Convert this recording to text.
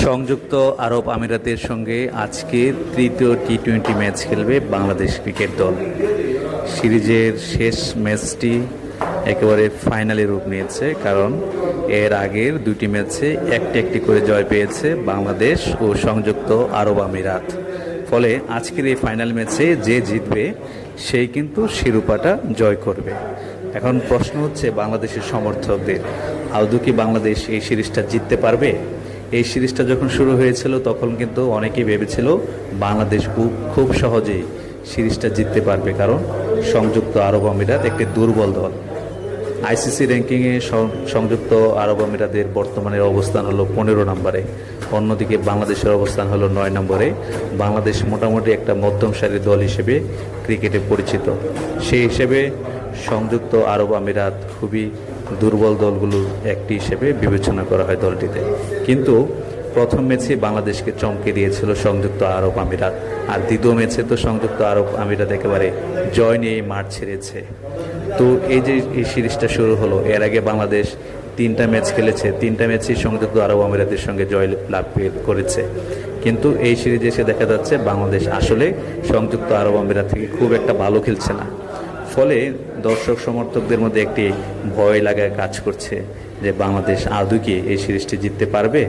সংযুক্ত আরব আমিরাতের সঙ্গে আজকে তৃতীয় টি-20 ম্যাচ খেলবে বাংলাদেশ ক্রিকেট দল। সিরিজের শেষ ম্যাচটি একেবারে ফাইনালে রূপ নিয়েছে, কারণ এর আগের দুটি ম্যাচে একটি একটি করে জয় পেয়েছে বাংলাদেশ ও সংযুক্ত আরব আমিরাত। ফলে আজকের এই ফাইনাল ম্যাচে যে জিতবে সেই কিন্তু শিরোপাটা জয় করবে। এখন প্রশ্ন হচ্ছে বাংলাদেশের সমর্থকদের, আদৌ কি বাংলাদেশ এই সিরিজটা জিততে পারবে? এই সিরিজটা যখন শুরু হয়েছিল তখন কিন্তু অনেকেই ভেবেছিল বাংলাদেশ খুব সহজেই সিরিজটা জিততে পারবে, কারণ সংযুক্ত আরব আমিরাত একটি দুর্বল দল। আইসিসি র্যাঙ্কিংয়ে সংযুক্ত আরব আমিরাতের বর্তমানের অবস্থান হলো 15 নম্বরে, অন্যদিকে বাংলাদেশের অবস্থান হলো 9 নম্বরে। বাংলাদেশ মোটামুটি একটা মধ্যম সারির দল হিসেবে ক্রিকেটে পরিচিত, সেই হিসেবে সংযুক্ত আরব আমিরাত খুবই দুর্বল দলগুলোর একটি হিসেবে বিবেচনা করা হয় দলটিতে। কিন্তু প্রথম ম্যাচে বাংলাদেশকে চমকে দিয়েছিল সংযুক্ত আরব আমিরাত, আর দ্বিতীয় ম্যাচে তো সংযুক্ত আরব আমিরাত একেবারে জয় নিয়ে মাঠ ছেড়েছে। তো এই যে এই সিরিজটা শুরু হলো, এর আগে বাংলাদেশ 3টা ম্যাচ খেলেছে, 3টা ম্যাচই সংযুক্ত আরব আমিরাতের সঙ্গে জয় লাভ করেছে। কিন্তু এই সিরিজে এসে দেখা যাচ্ছে বাংলাদেশ আসলে সংযুক্ত আরব আমিরাত থেকে খুব একটা ভালো খেলছে না। ফলে দর্শক সমর্থকদের মধ্যে একটি ভয় লাগা কাজ করছে যে বাংলাদেশ আদৌ কি এই সিরিজটি জিততে পারবে।